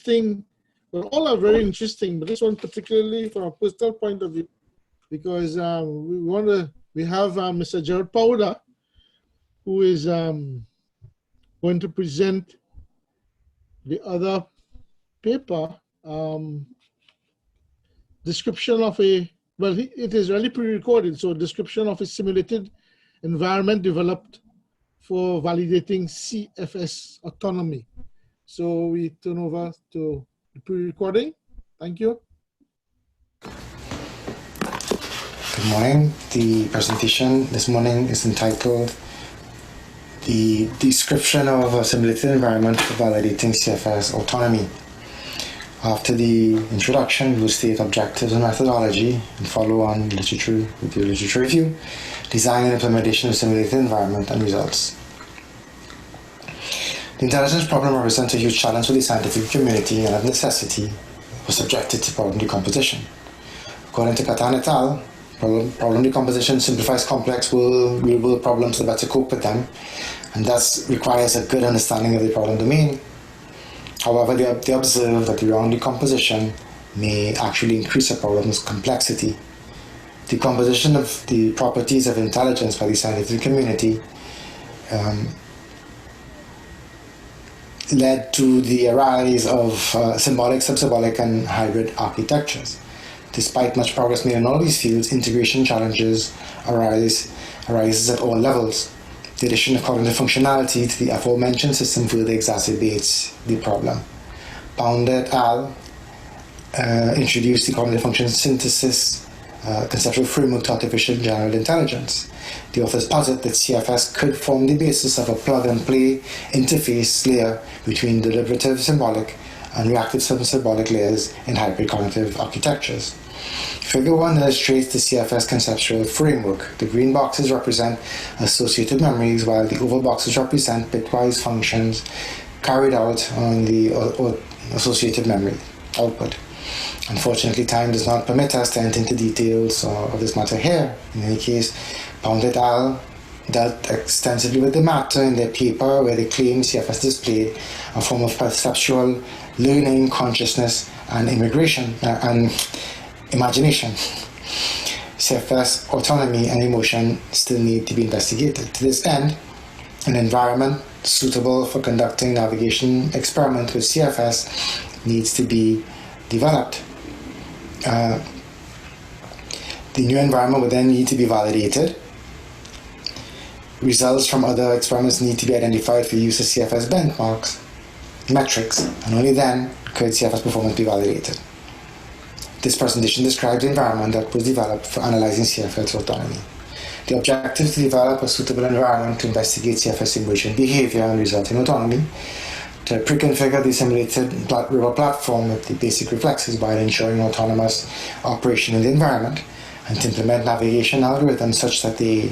interesting. Well, all are very interesting, but this one particularly from a personal point of view, because we have Mr. Gerald Powder, who is going to present the other paper, description of it is really pre-recorded, so description of a simulated environment developed for validating CFS autonomy. So we turn over to the pre-recording. Thank you. Good morning. The presentation this morning is entitled The Description of a Simulated Environment for Validating CFS Autonomy. After the introduction, we will state objectives and methodology and follow on literature with the literature review, design and implementation of simulated environment and results. The intelligence problem represents a huge challenge for the scientific community and of necessity was subjected to problem decomposition. According to Katan et al., problem decomposition simplifies complex real-world problems to better cope with them, and thus requires a good understanding of the problem domain. However, they observe that the wrong decomposition may actually increase a problem's complexity. Decomposition of the properties of intelligence by the scientific community led to the rise of symbolic, sub-symbolic, and hybrid architectures. Despite much progress made in all these fields, integration challenges arises at all levels. The addition of cognitive functionality to the aforementioned system further exacerbates the problem. Pound et al. Introduced the cognitive function synthesis conceptual framework to artificial general intelligence. The authors posit that CFS could form the basis of a plug-and-play interface layer between deliberative symbolic and reactive symbolic layers in hybrid cognitive architectures. Figure 1 illustrates the CFS conceptual framework. The green boxes represent associated memories, while the oval boxes represent bitwise functions carried out on the associated memory output. Unfortunately, time does not permit us to enter into details of this matter here. In any case, Pound et al. Dealt extensively with the matter in their paper, where they claim CFS displayed a form of perceptual learning, consciousness, and imagination. CFS autonomy and emotion still need to be investigated. To this end, an environment suitable for conducting navigation experiment with CFS needs to be developed. The new environment will then need to be validated. Results from other experiments need to be identified for use as CFS benchmarks, metrics, and only then could CFS performance be validated. This presentation describes the environment that was developed for analyzing CFS autonomy. The objective is to develop a suitable environment to investigate CFS emotion behavior and resulting autonomy, to pre-configure the simulated river platform with the basic reflexes while ensuring autonomous operation in the environment, and to implement navigation algorithms such that their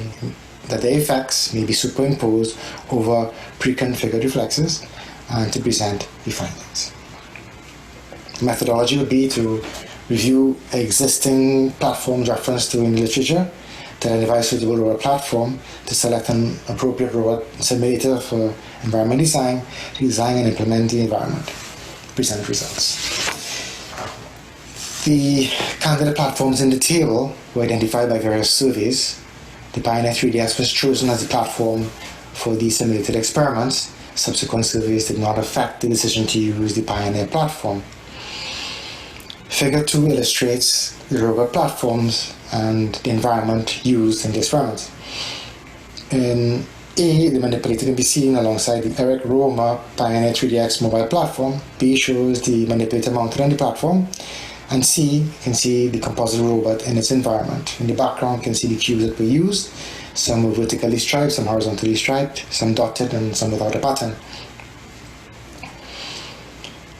effects may be superimposed over pre-configured reflexes, and to present the findings. The methodology would be to review existing platforms referenced to in literature, to identify a suitable robot platform, to select an appropriate robot simulator for environment design, to design and implement the environment, present results. The candidate platforms in the table were identified by various surveys. The Pioneer 3DS was chosen as the platform for these simulated experiments. Subsequent surveys did not affect the decision to use the Pioneer platform. Figure 2 illustrates the robot platforms and the environment used in the experiments. In A, the manipulator can be seen alongside the Eric Romer Pioneer 3DX mobile platform. B shows the manipulator mounted on the platform. And C, you can see the composite robot in its environment. In the background, you can see the cubes that were used. Some were vertically striped, some horizontally striped, some dotted, and some without a pattern.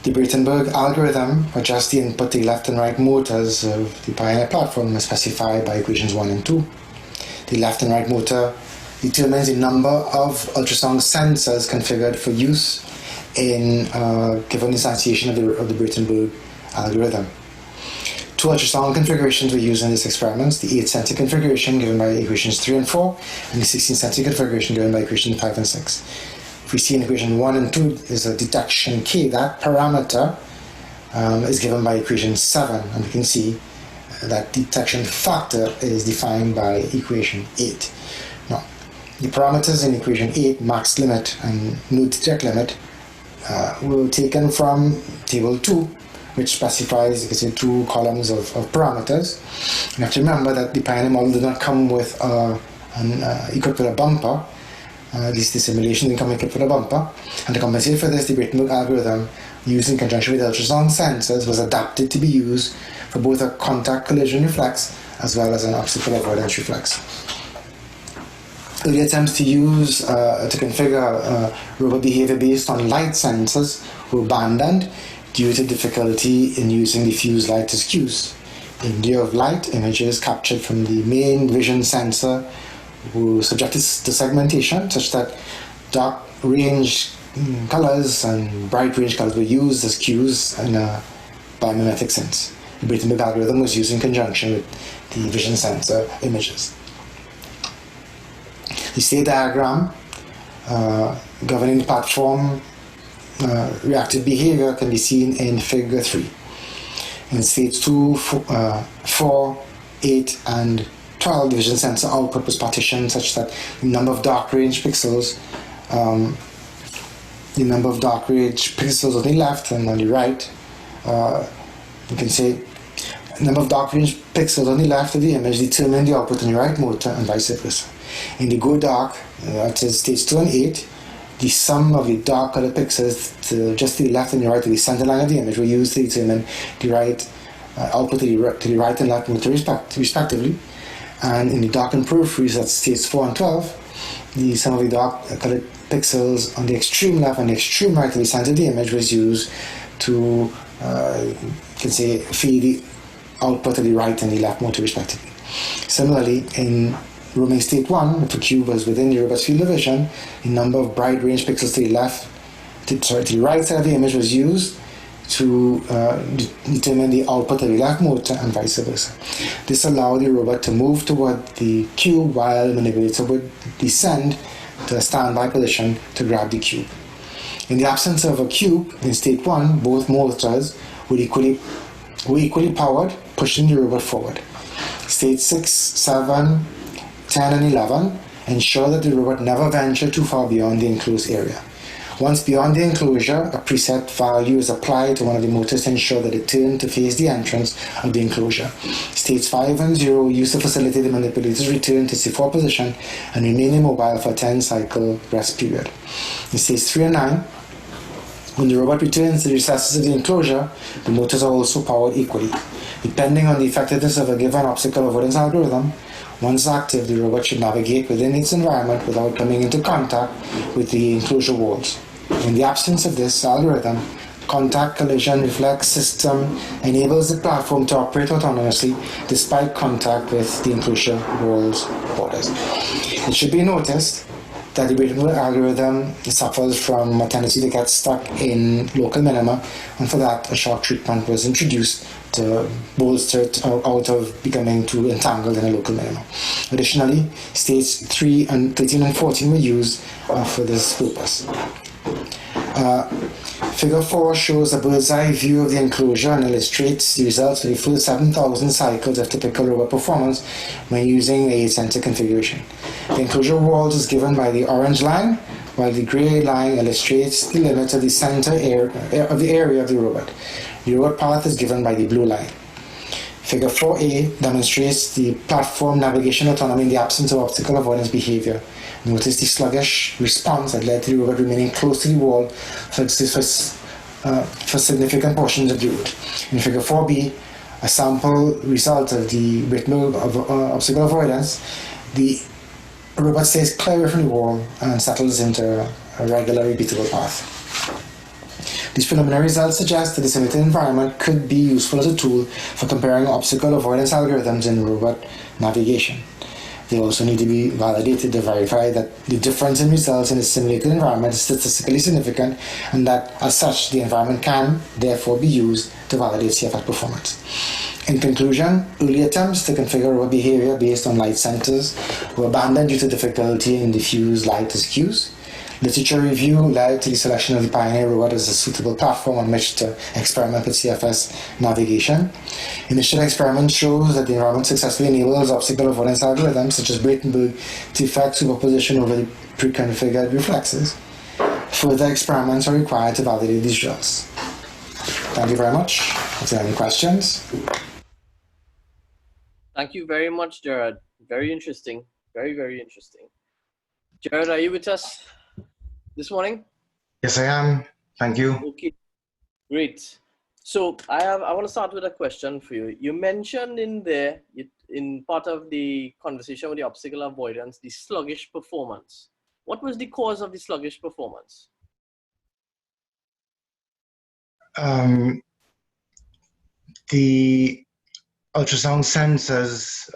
The Braitenberg algorithm adjusts the input to the left and right motors of the Pioneer platform as specified by equations 1 and 2. The left and right motor determines the number of ultrasound sensors configured for use in a given instantiation of the Braitenberg algorithm. 2 ultrasound configurations were used in this experiment: the 8 sensor configuration given by equations 3 and 4, and the 16 sensor configuration given by equations 5 and 6. If we see in equation 1 and 2 is a detection K, that parameter is given by equation 7, and you can see that detection factor is defined by equation 8. Now, the parameters in equation 8, max limit and no detect limit, were taken from table 2, which specifies, you can say, 2 columns of parameters. You have to remember that the Pioneer model did not come with equipped with a bumper. At least the simulation didn't come equipped with a bumper. And to compensate for this, the Braitenberg algorithm, used in conjunction with ultrasound sensors, was adapted to be used for both a contact collision reflex as well as an obstacle avoidance reflex. Early attempts to use to configure robot behavior based on light sensors were abandoned due to difficulty in using diffuse light as cues. In lieu of light, images captured from the main vision sensor were subjected to segmentation, such that dark range colors and bright range colors were used as cues in a biomimetic sense. The Braitenberg algorithm was used in conjunction with the vision sensor images. The state diagram governing the platform reactive behavior can be seen in figure 3. In states 2, 4, 8, and 12, the vision sensor output was partitioned such that the number of dark range pixels on the left and on the right, you can say number of dark range pixels on the left of the image determine the output in the right motor and vice versa. In the go dark, that is states 2 and 8, the sum of the dark colored pixels to just the left and the right of the center line of the image were used to determine the right output to the right and left motor respectively. And in the darkened peripheries, that's states 4 and 12, the sum of the dark colored pixels on the extreme left and the extreme right of the center of the image was used to feed the output of the right and the left motor respectively. Similarly, in roaming state 1, if the cube was within the robot's field of vision, the number of bright range pixels to the right side of the image was used to determine the output of the left motor and vice versa. This allowed the robot to move toward the cube while the manipulator would descend to a standby position to grab the cube. In the absence of a cube in state 1, both motors were equally powered, pushing the robot forward. State 6, 7, 10 and 11 ensure that the robot never venture too far beyond the enclosed area. Once beyond the enclosure, a preset value is applied to one of the motors to ensure that it turns to face the entrance of the enclosure. States 5 and 0 used to facilitate the manipulator's return to C4 position and remain immobile for a 10-cycle rest period. In states 3 and 9, when the robot returns to the recesses of the enclosure, the motors are also powered equally. Depending on the effectiveness of a given obstacle avoidance algorithm, once active, the robot should navigate within its environment without coming into contact with the enclosure walls. In the absence of this algorithm, contact collision reflex system enables the platform to operate autonomously despite contact with the enclosure walls borders. It should be noticed that the Braitenberg algorithm suffers from a tendency to get stuck in local minima, and for that a shock treatment was introduced to bolster it out of becoming too entangled in a local minima. Additionally, states 13 and 14 were used for this purpose. Figure 4 shows a bird's eye view of the enclosure and illustrates the results of the full 7,000 cycles of typical robot performance when using a sensor configuration. The enclosure walls is given by the orange line, while the gray line illustrates the limits of the center of the area of the robot. The robot path is given by the blue line. Figure 4a demonstrates the platform navigation autonomy in the absence of obstacle avoidance behavior. Notice the sluggish response that led to the robot remaining close to the wall for significant portions of the route. In Figure 4b, a sample result of the Braitenberg obstacle avoidance, the robot stays clear away from the wall and settles into a regular repeatable path. These preliminary results suggest that the simulated environment could be useful as a tool for comparing obstacle avoidance algorithms in robot navigation. They also need to be validated to verify that the difference in results in the simulated environment is statistically significant, and that, as such, the environment can, therefore, be used to validate CFS performance. In conclusion, early attempts to configure robot behavior based on light sensors were abandoned due to difficulty in diffuse light as cues. Literature review led to the selection of the Pioneer robot as a suitable platform on which to experiment with CFS navigation. Initial experiment shows that the environment successfully enables obstacle avoidance algorithms such as Braitenberg to effect superposition over the pre-configured reflexes. Further experiments are required to validate these results. Thank you very much. If there are any questions. Thank you very much, Jared. Very interesting. Very, very interesting. Jared, are you with us this morning? Yes, I am. Thank you. Okay, great. So I want to start with a question for you. You mentioned in there, in part of the conversation with the obstacle avoidance, the sluggish performance. What was the cause of the sluggish performance? The ultrasound sensors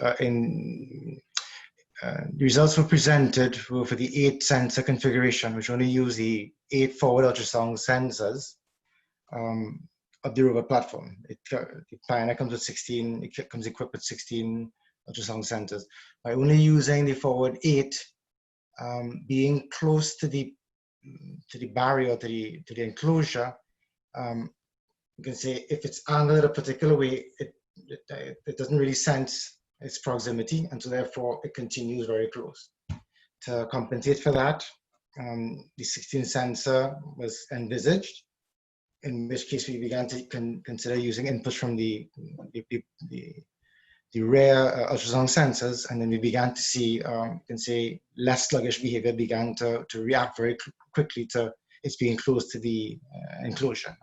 the results were presented were for the 8 sensor configuration, which only use the 8 forward ultrasound sensors of the rover platform. The Pioneer comes with 16, it comes equipped with 16 ultrasound sensors. By only using the forward 8, being close to the barrier, to the enclosure, you can say if it's angled a particular way, it doesn't really sense its proximity, and so therefore it continues very close. To compensate for that, the 16 sensor was envisaged, in which case we began to consider using inputs from the rare ultrasound sensors, and then we began to see, you can say, less sluggish behavior began to react very quickly to its being close to the enclosure.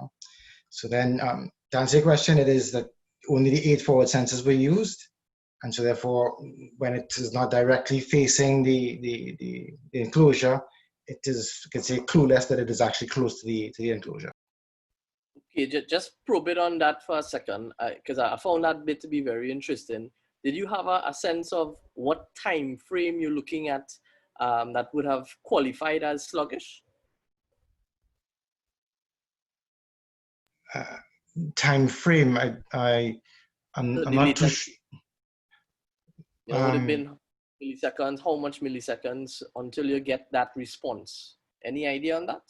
So then, to answer your question, it is that only the 8 forward sensors were used, and so therefore, when it is not directly facing the enclosure, it is, you can say, clueless that it is actually close to the enclosure. Okay, just probe it on that for a second, because I found that bit to be very interesting. Did you have a sense of what time frame you're looking at that would have qualified as sluggish? Time frame, I'm not too sure. Would have been milliseconds, how much milliseconds until you get that response? Any idea on that?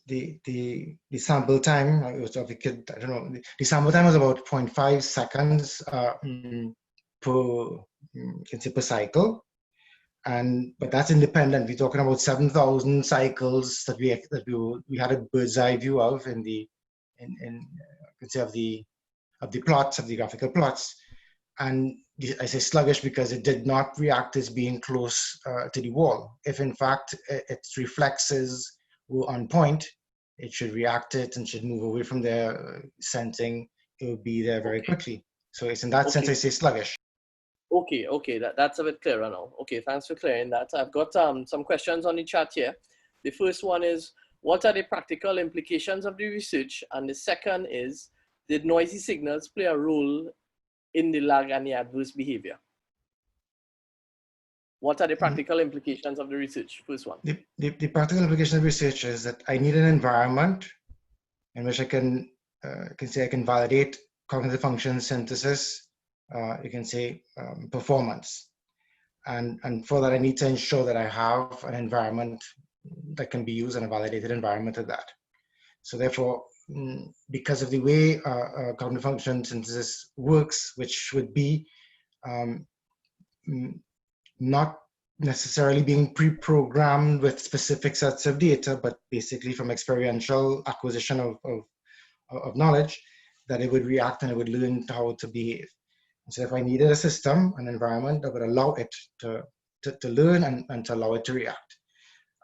The sample time, I don't know, the sample time was about 0.5 seconds per cycle. But that's independent. We're talking about 7,000 cycles that we had a bird's eye view of of the plots, of the graphical plots. And I say sluggish because it did not react as being close to the wall. If in fact its reflexes were on point, it should react it and should move away from there, sensing it would be there very quickly. So it's in that sense I say sluggish. Okay, that's a bit clearer now. Okay, thanks for clearing that. I've got some questions on the chat here. The first one is, what are the practical implications of the research? And the second is, did noisy signals play a role in the lag and the adverse behavior? What are the practical implications of the research? First one. The practical implication of research is that I need an environment in which I can say I can validate cognitive function synthesis, you can say performance. And for that, I need to ensure that I have an environment that can be used and a validated environment of that. So therefore, because of the way cognitive function synthesis works, which would be not necessarily being pre-programmed with specific sets of data, but basically from experiential acquisition of knowledge, that it would react and it would learn how to behave. And so if I needed a system, an environment that would allow it to learn and to allow it to react.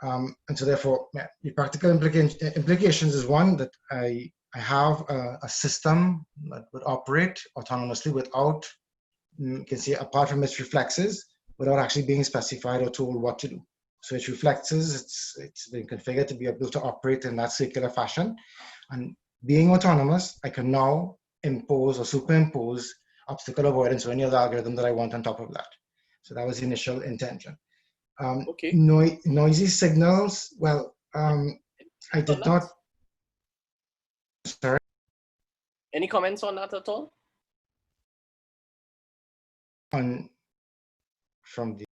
And so therefore, the practical implications is one, that I have a system that would operate autonomously without, you can say, apart from its reflexes, without actually being specified or told what to do. So its reflexes, it's been configured to be able to operate in that circular fashion. And being autonomous, I can now impose or superimpose obstacle avoidance or any other algorithm that I want on top of that. So that was the initial intention. Okay. Noisy signals, well, I did not. Sorry? Any comments on that at all? From the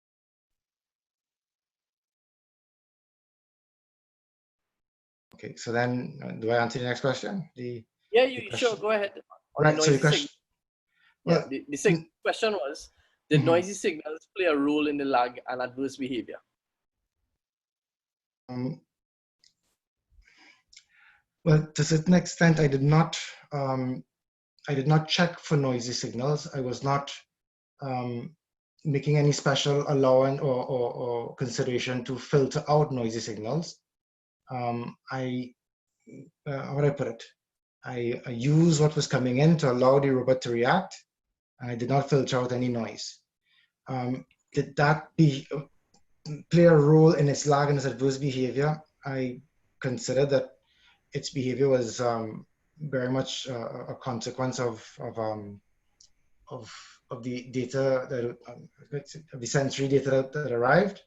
Okay, so then do I answer the next question? Yeah, The sure, question. go ahead. On the Right, so the noisy question, signal. Yeah, well, the question was, did mhm. noisy signals play a role in the lag and adverse behavior? Well, to a certain extent, I did not check for noisy signals. I was not making any special allowance or consideration to filter out noisy signals. How would I put it? I used what was coming in to allow the robot to react, and I did not filter out any noise. Did that play a role in its lag and its adverse behavior? I consider that its behavior was very much a consequence of the data of the sensory data that arrived.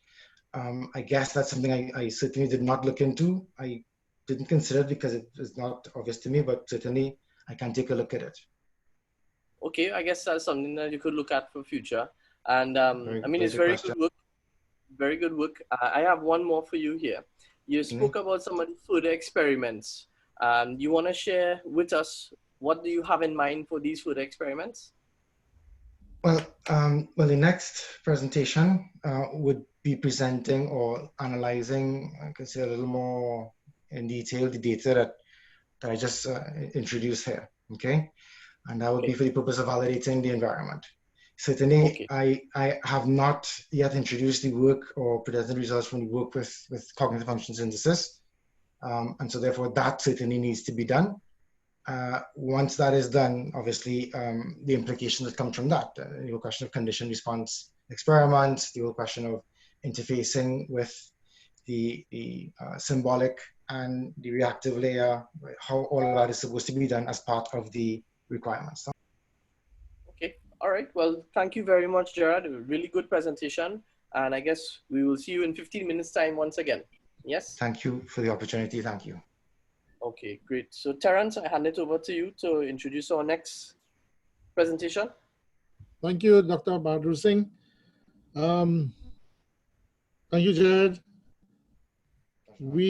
I guess that's something I certainly did not look into. I didn't consider it because it was not obvious to me, but certainly I can take a look at it. Okay, I guess that's something that you could look at for future. And I mean, it's very good work. Very good work. I have one more for you here. You spoke about some of the further experiments. You want to share with us, what do you have in mind for these further experiments? Well, the next presentation would be presenting or analyzing, I can say a little more in detail, the data that I just introduced here, okay? And that would be for the purpose of validating the environment. Certainly, I have not yet introduced the work or presented results from the work with cognitive function synthesis. And so therefore that certainly needs to be done. Once that is done, obviously, the implications that come from that, the whole question of condition response experiments, the whole question of interfacing with the symbolic and the reactive layer, how all of that is supposed to be done as part of the requirements. Okay, all right. Well, thank you very much, Gerard. A really good presentation. And I guess we will see you in 15 minutes time once again. Yes? Thank you for the opportunity. Thank you. Okay, great. So Terence, I hand it over to you to introduce our next presentation. Thank you, Dr. Bahadur Singh. Thank you, Jared. We